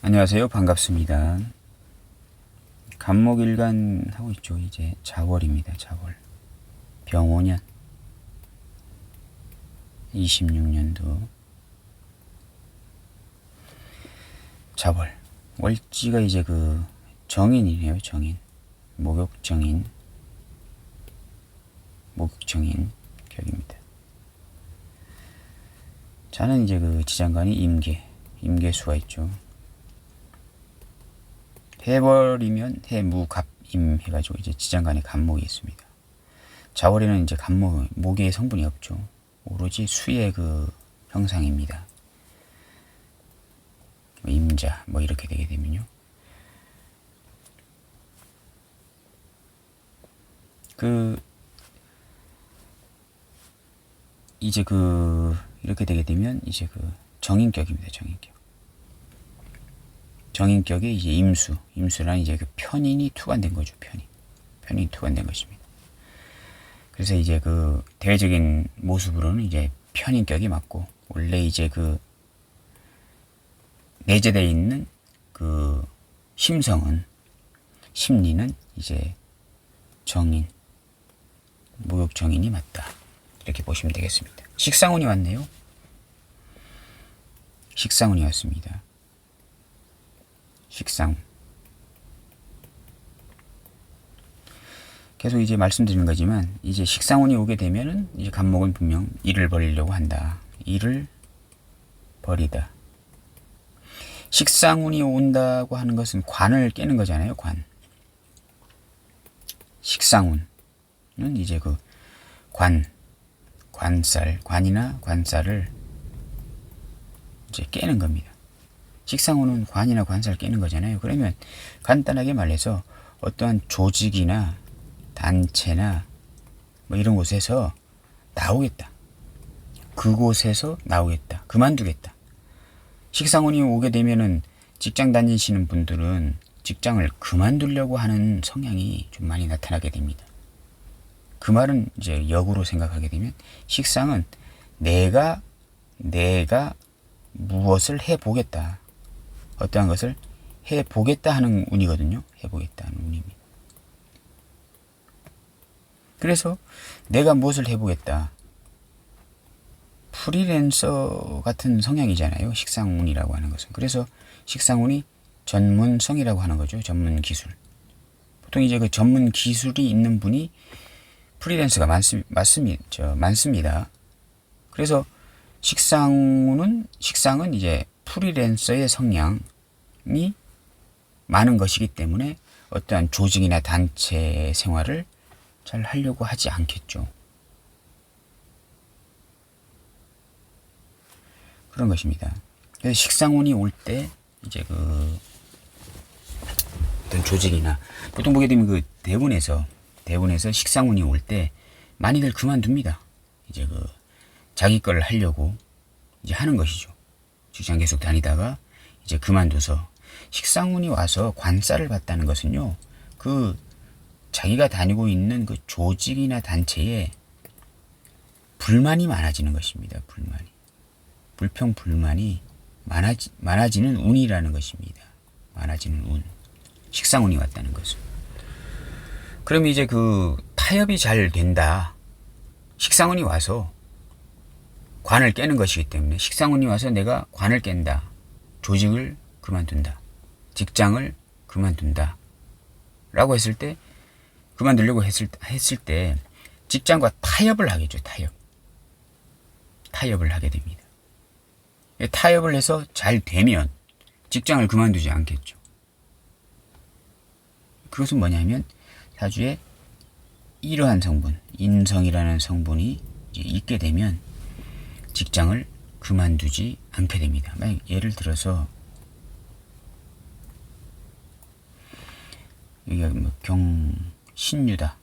안녕하세요. 반갑습니다. 간목일간 하고 있죠. 이제 자월입니다. 자월. 병오년 26년도 자월. 월지가 이제 그 정인이네요. 정인. 목욕정인. 목욕정인 격입니다. 자는 이제 그 지장간이 임계수가 있죠. 해버리면 해무갑임 해가지고 이제 지장간에 간목이 있습니다. 자월에는 이제 목의 성분이 없죠. 오로지 수의 그 형상입니다. 임자 이렇게 되게 되면요. 이제 이렇게 되게 되면 이제 정인격입니다. 정인격에 이제 임수란 이제 편인이 투관된 거죠. 편인이 투관된 것입니다. 그래서 이제 대외적인 모습으로는 이제 편인격이 맞고, 원래 이제 내재되어 있는 심리는 이제 목욕정인이 맞다. 이렇게 보시면 되겠습니다. 식상운이 왔네요. 식상운이 왔습니다. 식상. 계속 이제 말씀드리는 거지만, 이제 식상운이 오게 되면은 이제 간목은 분명 일을 벌이려고 한다. 일을 벌이다. 식상운이 온다고 하는 것은 관을 깨는 거잖아요. 식상운은 이제 관이나 관살을 이제 깨는 겁니다. 식상운은 관이나 관살을 깨는 거잖아요. 그러면 간단하게 말해서 어떠한 조직이나 단체나 이런 곳에서 나오겠다. 그곳에서 나오겠다. 그만두겠다. 식상운이 오게 되면은 직장 다니시는 분들은 직장을 그만두려고 하는 성향이 좀 많이 나타나게 됩니다. 그 말은 이제 역으로 생각하게 되면, 식상은 내가 무엇을 해보겠다. 어떠한 것을 해보겠다 하는 운이거든요. 해보겠다 하는 운입니다. 그래서 내가 무엇을 해보겠다. 프리랜서 같은 성향이잖아요. 식상운이라고 하는 것은. 그래서 식상운이 전문성이라고 하는 거죠. 전문 기술. 보통 이제 전문 기술이 있는 분이 프리랜서가 많습니다. 그래서 식상은 이제 프리랜서의 성향이 많은 것이기 때문에 어떠한 조직이나 단체 생활을 잘 하려고 하지 않겠죠. 그런 것입니다. 그래서 식상운이 올 때 이제 어떤 조직이나, 보통 보게 되면 대본에서 식상운이 올 때 많이들 그만둡니다. 이제 자기 걸 하려고 이제 하는 것이죠. 직장 계속 다니다가 이제 그만둬서, 식상운이 와서 관살을 받다는 것은요, 자기가 다니고 있는 조직이나 단체에 불만이 많아지는 것입니다. 불평불만이 많아지는 운이라는 것입니다. 많아지는 운. 식상운이 왔다는 것은. 그럼 이제 타협이 잘 된다. 식상운이 와서 관을 깨는 것이기 때문에, 식상운이 와서 내가 관을 깬다. 조직을 그만둔다. 직장을 그만둔다. 라고 했을 때, 그만두려고 했을 때 직장과 타협을 하겠죠. 타협을 하게 됩니다. 타협을 해서 잘 되면 직장을 그만두지 않겠죠. 그것은 뭐냐면, 사주에 이러한 성분, 인성이라는 성분이 이제 있게 되면 직장을 그만두지 않게 됩니다. 예를 들어서 여기가 경신유다.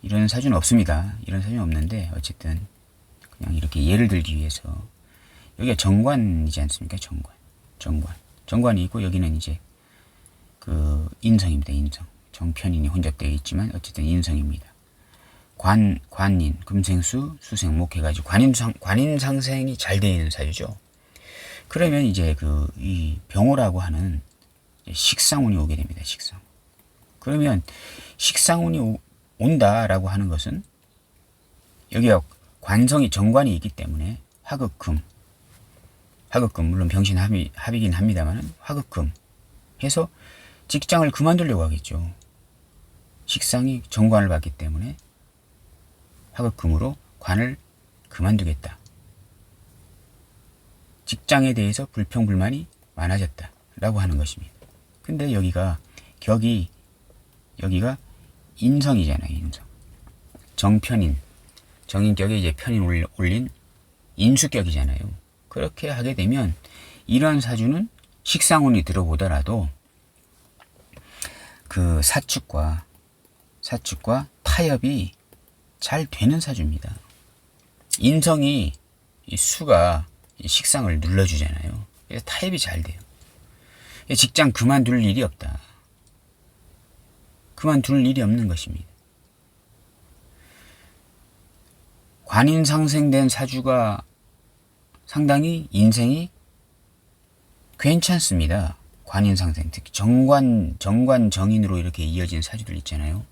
이런 사주는 없습니다. 이런 사주는 없는데, 어쨌든 그냥 이렇게 예를 들기 위해서, 여기가 정관이지 않습니까? 정관이 있고, 여기는 이제 인성입니다. 인성. 정편인이 혼잡되어 있지만 어쨌든 인성입니다. 관인, 금생수, 수생목 해가지고 관인 상생이 잘 되어 있는 사주죠. 그러면 이제 이 병호라고 하는 식상운이 오게 됩니다. 식상. 그러면 식상운이 온다라고 하는 것은 여기가 관성이 정관이 있기 때문에 화극금 물론 병신 합이긴 합니다만 화극금 해서 직장을 그만두려고 하겠죠. 식상이 정관을 받기 때문에 화극금으로 관을 그만두겠다. 직장에 대해서 불평불만이 많아졌다라고 하는 것입니다. 근데 여기가 여기가 인성이잖아요. 인성. 정편인. 정인격에 이제 편인 올린 인수격이잖아요. 그렇게 하게 되면 이러한 사주는 식상운이 들어보더라도 그 사축과 타협이 잘 되는 사주입니다. 인성이 이 수가 식상을 눌러주잖아요. 그래서 타협이 잘 돼요. 직장 그만둘 일이 없다. 그만둘 일이 없는 것입니다. 관인상생된 사주가 상당히 인생이 괜찮습니다. 관인상생, 특히 정관정인으로 이렇게 이어진 사주들 있잖아요.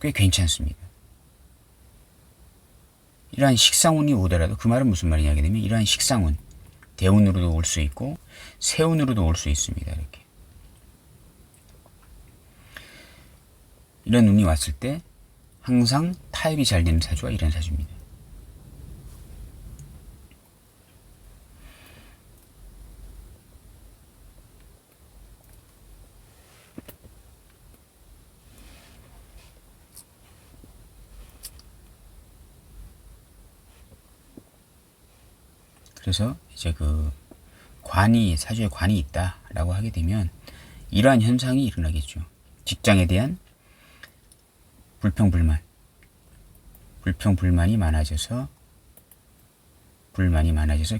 꽤 괜찮습니다. 이러한 식상운이 오더라도 그 말은 무슨 말이냐 하게 되면 이러한 식상운, 대운으로도 올 수 있고 세운으로도 올 수 있습니다. 이렇게. 이런 운이 왔을 때 항상 타협이 잘 되는 사주가 이런 사주입니다. 그래서 이제 사주에 관이 있다라고 하게 되면 이러한 현상이 일어나겠죠. 직장에 대한 불평불만이 많아져서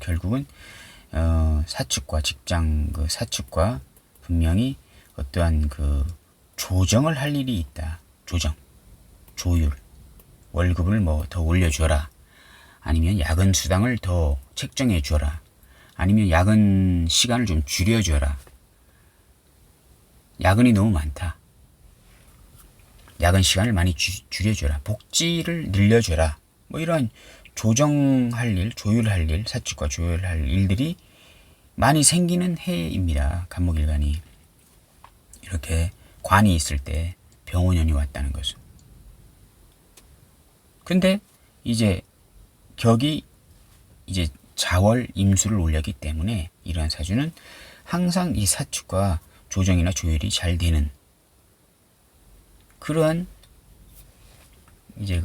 결국은 사축과 사축과 분명히 어떠한 조정을 할 일이 있다. 조율, 월급을 뭐 더 올려줘라. 아니면 야근 수당을 더 책정해 줘라. 아니면 야근 시간을 좀 줄여줘라. 야근이 너무 많다. 야근 시간을 많이 줄여줘라. 복지를 늘려줘라. 뭐 이런 조율할 일, 사축과 조율할 일들이 많이 생기는 해입니다. 간목일간이. 이렇게 관이 있을 때 병원연이 왔다는 것은. 근데 이제 격이 이제 자월 임수를 올렸기 때문에 이러한 사주는 항상 이 사축과 조정이나 조율이 잘 되는 그러한 이제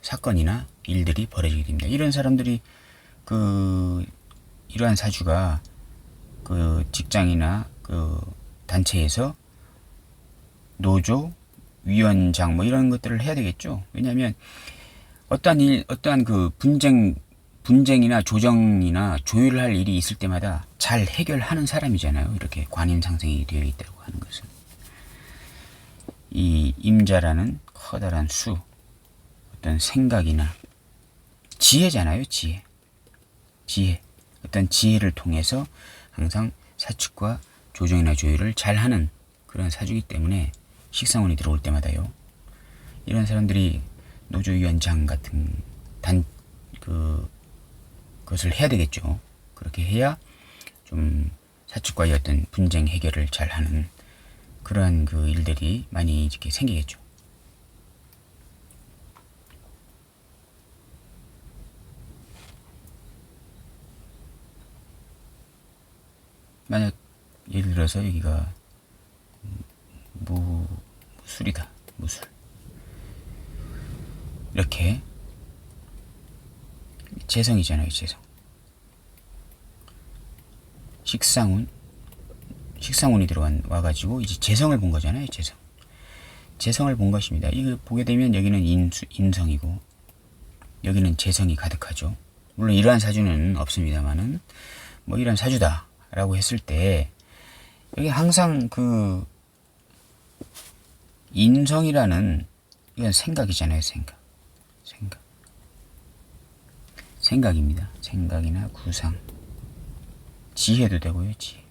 사건이나 일들이 벌어지게 됩니다. 이런 사람들이 이러한 사주가 직장이나 단체에서 노조, 위원장 뭐 이런 것들을 해야 되겠죠. 왜냐하면 어떠한 분쟁이나 조정이나 조율을 할 일이 있을 때마다 잘 해결하는 사람이잖아요. 이렇게 관인상생이 되어 있다고 하는 것은. 이 임자라는 커다란 어떤 생각이나 지혜잖아요. 지혜. 어떤 지혜를 통해서 항상 사축과 조정이나 조율을 잘하는 그런 사주이기 때문에 식상운이 들어올 때마다요. 이런 사람들이 노조위원장 같은 그것을 해야 되겠죠. 그렇게 해야 좀 사축과의 어떤 분쟁 해결을 잘하는 그러한 일들이 많이 이렇게 생기겠죠. 만약 예를 들어서 여기가 무술이다. 무술. 이렇게 재성이잖아요. 재성. 식상운이 들어와가지고 이제 재성을 본 거잖아요. 재성을 본 것입니다. 이거 보게 되면 여기는 인성이고 여기는 재성이 가득하죠. 물론 이러한 사주는 없습니다만은 뭐 이런 사주다라고 했을 때 여기 항상 인성이라는 이건 생각이잖아요. 생각입니다. 생각이나 구상. 지혜도 되고요, 지혜.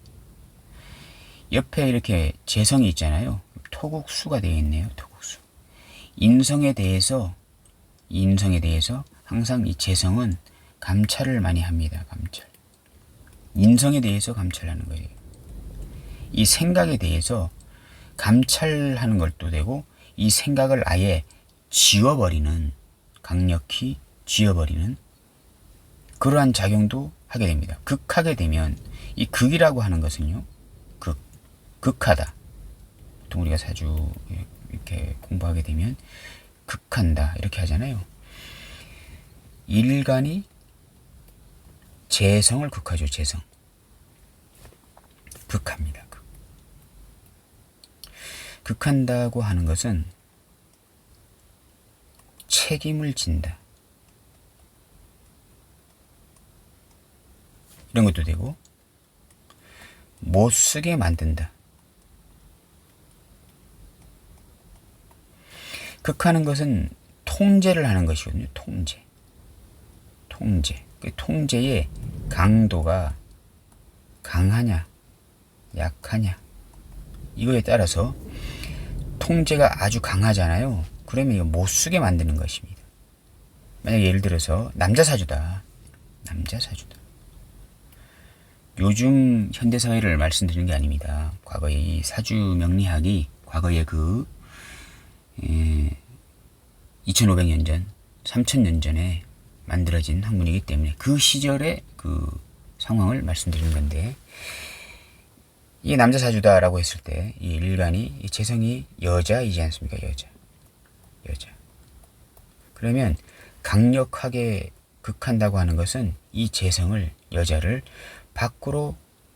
옆에 이렇게 재성이 있잖아요. 토국수가 되어 있네요, 토국수. 인성에 대해서 항상 이 재성은 감찰을 많이 합니다, 감찰. 인성에 대해서 감찰하는 거예요. 이 생각에 대해서 감찰하는 것도 되고, 이 생각을 아예 지워버리는, 강력히 지워버리는 그러한 작용도 하게 됩니다. 극하게 되면, 이 극이라고 하는 것은요, 극하다. 보통 우리가 사주 이렇게 공부하게 되면 극한다 이렇게 하잖아요. 일간이 재성을 극하죠. 재성. 극합니다. 극한다고 하는 것은 책임을 진다. 이런 것도 되고, 못 쓰게 만든다. 극하는 것은 통제를 하는 것이거든요. 통제. 그 통제의 강도가 강하냐, 약하냐. 이거에 따라서 통제가 아주 강하잖아요. 그러면 이거 못 쓰게 만드는 것입니다. 만약 예를 들어서 남자 사주다. 요즘 현대사회를 말씀드리는 게 아닙니다. 과거에 이 사주 명리학이 과거에 2500년 전, 3000년 전에 만들어진 학문이기 때문에 그 시절의 그 상황을 말씀드리는 건데, 이게 남자 사주다라고 했을 때 이 일간이 이 재성이 여자이지 않습니까? 여자. 그러면 강력하게 극한다고 하는 것은 이 재성을, 여자를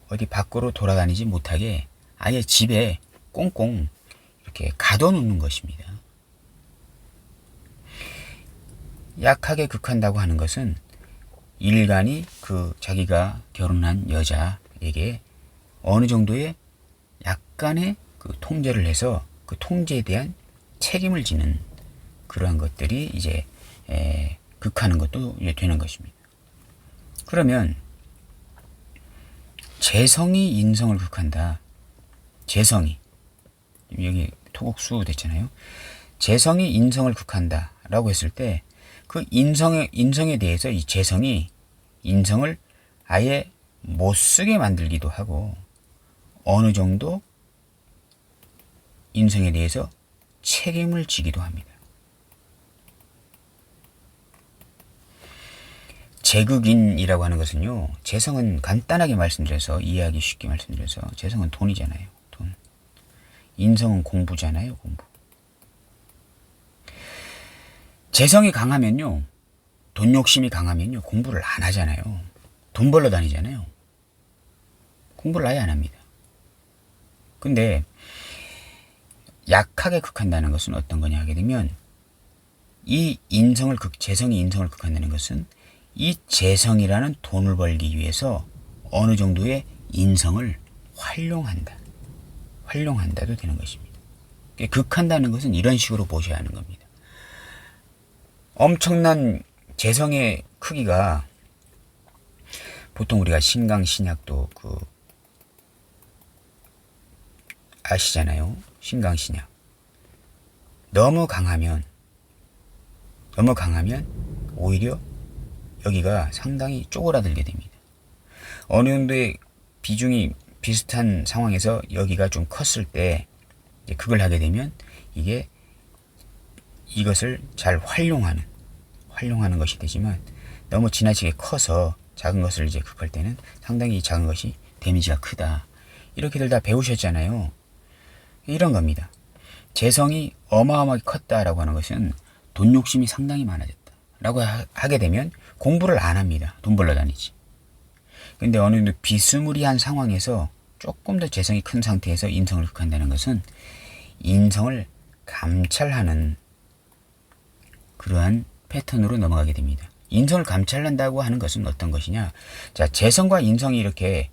어디 밖으로 돌아다니지 못하게 아예 집에 꽁꽁 이렇게 가둬놓는 것입니다. 약하게 극한다고 하는 것은 일간이 자기가 결혼한 여자에게 어느 정도의 약간의 통제를 해서 그 통제에 대한 책임을 지는 그러한 것들이 이제 극하는 것도 이제 되는 것입니다. 그러면 재성이 인성을 극한다. 재성이 여기 토국수 됐잖아요. 재성이 인성을 극한다 라고 했을 때 그 인성에 대해서 이 재성이 인성을 아예 못 쓰게 만들기도 하고, 어느 정도 인성에 대해서 책임을 지기도 합니다. 재극인이라고 하는 것은요, 재성은 간단하게 말씀드려서, 이해하기 쉽게 말씀드려서, 재성은 돈이잖아요. 돈. 인성은 공부잖아요. 공부. 재성이 강하면요, 돈 욕심이 강하면요, 공부를 안 하잖아요. 돈 벌러 다니잖아요. 공부를 아예 안 합니다. 근데 약하게 극한다는 것은 어떤 거냐 하게 되면, 이 재성이 인성을 극한다는 것은 이 재성이라는 돈을 벌기 위해서 어느 정도의 인성을 활용한다도 되는 것입니다. 극한다는 것은 이런 식으로 보셔야 하는 겁니다. 엄청난 재성의 크기가, 보통 우리가 신강신약도 아시잖아요. 신강신약. 너무 강하면 오히려 여기가 상당히 쪼그라들게 됩니다. 어느 정도의 비중이 비슷한 상황에서 여기가 좀 컸을 때 이제 그걸 하게 되면 이것을 잘 활용하는 것이 되지만, 너무 지나치게 커서 작은 것을 이제 극할 때는 상당히 작은 것이 데미지가 크다. 이렇게들 다 배우셨잖아요. 이런 겁니다. 재성이 어마어마하게 컸다라고 하는 것은 돈 욕심이 상당히 많아졌다 라고 하게 되면 공부를 안 합니다. 돈 벌러 다니지. 근데 어느 정도 비스무리한 상황에서 조금 더 재성이 큰 상태에서 인성을 극한다는 것은 인성을 감찰하는 그러한 패턴으로 넘어가게 됩니다. 인성을 감찰한다고 하는 것은 어떤 것이냐? 자, 재성과 인성이 이렇게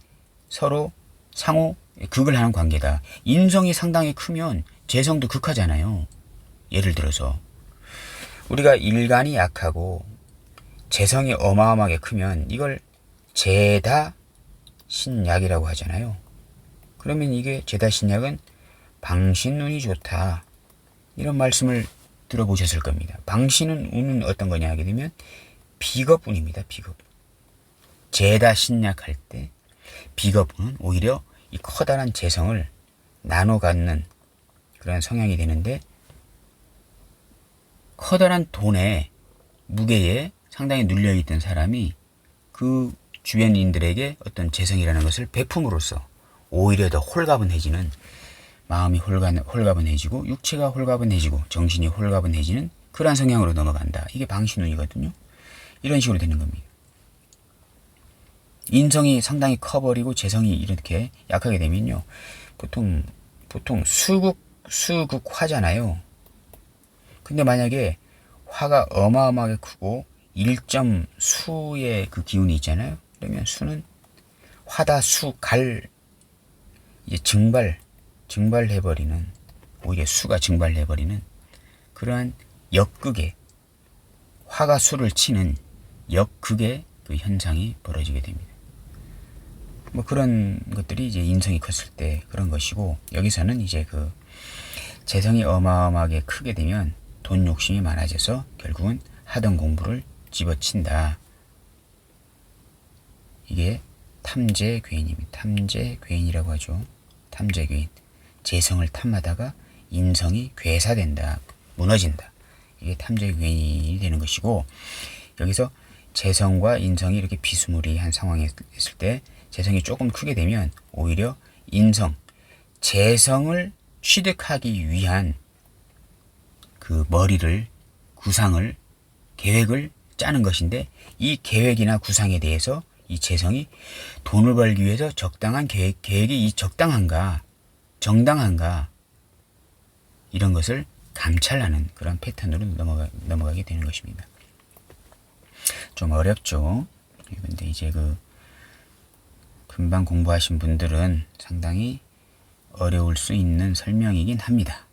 서로 상호 극을 하는 관계다. 인성이 상당히 크면 재성도 극하잖아요. 예를 들어서 우리가 일간이 약하고 재성이 어마어마하게 크면 이걸 제다신약이라고 하잖아요. 그러면 이게 제다신약은 방신운이 좋다, 이런 말씀을 들어보셨을 겁니다. 방신운은 어떤 거냐 하게 되면 비겁운입니다. 비겁. 제다신약할 때 비겁운은 오히려 이 커다란 재성을 나눠 갖는 그런 성향이 되는데, 커다란 돈의 무게에 상당히 눌려있던 사람이 그 주변인들에게 어떤 재성이라는 것을 베품으로써 오히려 더 홀가분해지는, 마음이 홀가분해지고 육체가 홀가분해지고 정신이 홀가분해지는 그러한 성향으로 넘어간다. 이게 방신운이거든요. 이런 식으로 되는 겁니다. 인성이 상당히 커버리고 재성이 이렇게 약하게 되면요, 보통 수극화잖아요. 근데 만약에 화가 어마어마하게 크고 1.수의 그 기운이 있잖아요. 그러면 수는 화다 수갈, 이제 증발해버리는, 오히려 수가 증발해버리는 그러한 역극의, 화가 수를 치는 역극의 그 현상이 벌어지게 됩니다. 뭐 그런 것들이 이제 인성이 컸을 때 그런 것이고, 여기서는 이제 그 재성이 어마어마하게 크게 되면 돈 욕심이 많아져서 결국은 하던 공부를 집어친다. 이게 탐재괴인입니다. 탐재괴인이라고 하죠. 탐재괴인. 재성을 탐하다가 인성이 괴사된다, 무너진다. 이게 탐재괴인이 되는 것이고, 여기서 재성과 인성이 이렇게 비스무리한 상황에 있을 때 재성이 조금 크게 되면 오히려 인성, 재성을 취득하기 위한 그 머리를, 구상을, 계획을 짜는 것인데, 이 계획이나 구상에 대해서 이 재성이 돈을 벌기 위해서 적당한 계획이 이 적당한가, 정당한가, 이런 것을 감찰하는 그런 패턴으로 넘어가게 되는 것입니다. 좀 어렵죠. 근데 이제 그 금방 공부하신 분들은 상당히 어려울 수 있는 설명이긴 합니다.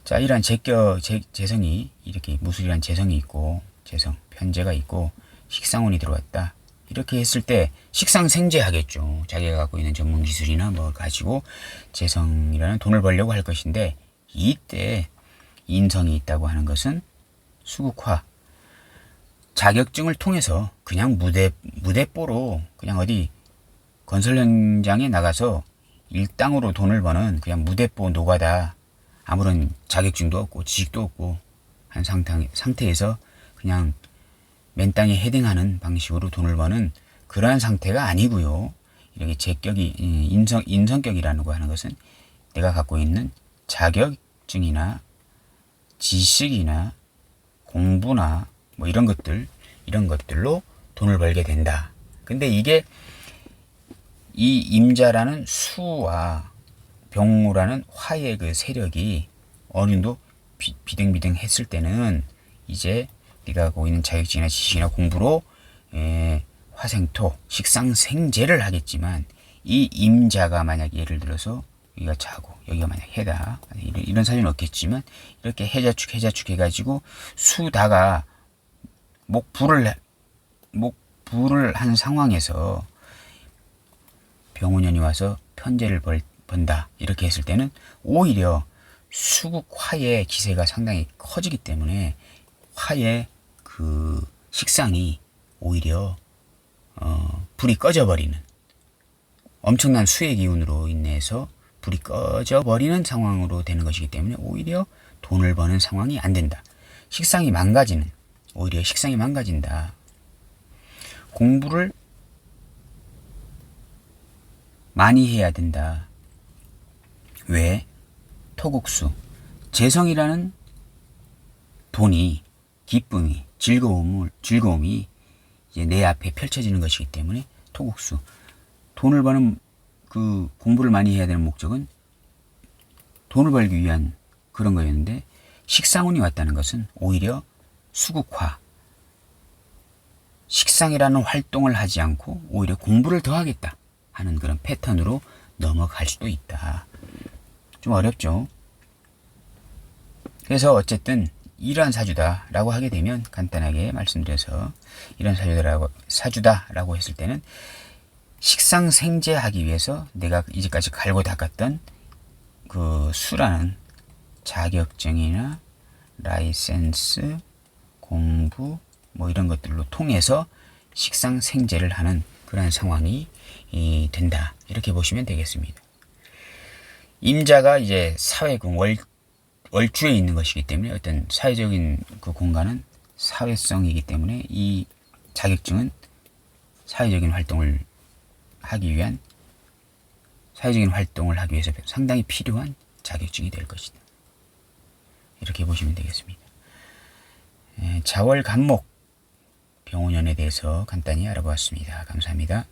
자, 이러한 재성이, 이렇게 무술이란 재성이 있고, 재성, 편재가 있고, 식상운이 들어왔다. 이렇게 했을 때 식상생재 하겠죠. 자기가 갖고 있는 전문 기술이나 뭐 가지고 재성이라는 돈을 벌려고 할 것인데, 이때 인성이 있다고 하는 것은 수국화, 자격증을 통해서 그냥 무대뽀로 그냥 어디 건설 현장에 나가서 일당으로 돈을 버는 그냥 무대뽀 노가다, 아무런 자격증도 없고 지식도 없고 한 상태에서 그냥 맨 땅에 헤딩하는 방식으로 돈을 버는 그러한 상태가 아니고요. 이렇게 제격이, 인성격이라는 거 하는 것은 내가 갖고 있는 자격증이나 지식이나 공부나 뭐 이런 것들로 돈을 벌게 된다. 근데 이게 이 임자라는 수와 병무라는 화의 그 세력이 어느 정도 비등비등 했을 때는 이제 네가 갖고 있는 자격증이나 지식이나 공부로 화생토, 식상생재를 하겠지만, 이 임자가 만약 예를 들어서 여기가 자고 여기가 만약 해다, 이런 사실은 없겠지만 이렇게 해자축 해가지고 수다가 목불을 한 상황에서 병원연이 와서 편재를 번다, 이렇게 했을 때는 오히려 수국화의 기세가 상당히 커지기 때문에 화의 그 식상이 오히려 불이 꺼져버리는, 엄청난 수의 기운으로 인해서 불이 꺼져버리는 상황으로 되는 것이기 때문에 오히려 돈을 버는 상황이 안 된다. 오히려 식상이 망가진다. 공부를 많이 해야 된다. 왜? 토국수, 재성이라는 돈이, 기쁨이, 즐거움이 이제 내 앞에 펼쳐지는 것이기 때문에 토국수, 돈을 버는 그 공부를 많이 해야 되는 목적은 돈을 벌기 위한 그런 거였는데, 식상운이 왔다는 것은 오히려 수국화, 식상이라는 활동을 하지 않고 오히려 공부를 더 하겠다 하는 그런 패턴으로 넘어갈 수도 있다. 좀 어렵죠. 그래서 어쨌든 이러한 사주다라고 하게 되면 간단하게 말씀드려서 이런 사주다라고 했을 때는 식상생재하기 위해서 내가 이제까지 갈고 닦았던 그 수라는 자격증이나 라이센스, 공부 뭐 이런 것들로 통해서 식상생재를 하는 그런 상황이 된다. 이렇게 보시면 되겠습니다. 임자가 이제 사회군 월주에 있는 것이기 때문에 어떤 사회적인 그 공간은 사회성이기 때문에 이 자격증은 사회적인 활동을 하기 위해서 상당히 필요한 자격증이 될 것이다. 이렇게 보시면 되겠습니다. 자월간목 병원연에 대해서 간단히 알아보았습니다. 감사합니다.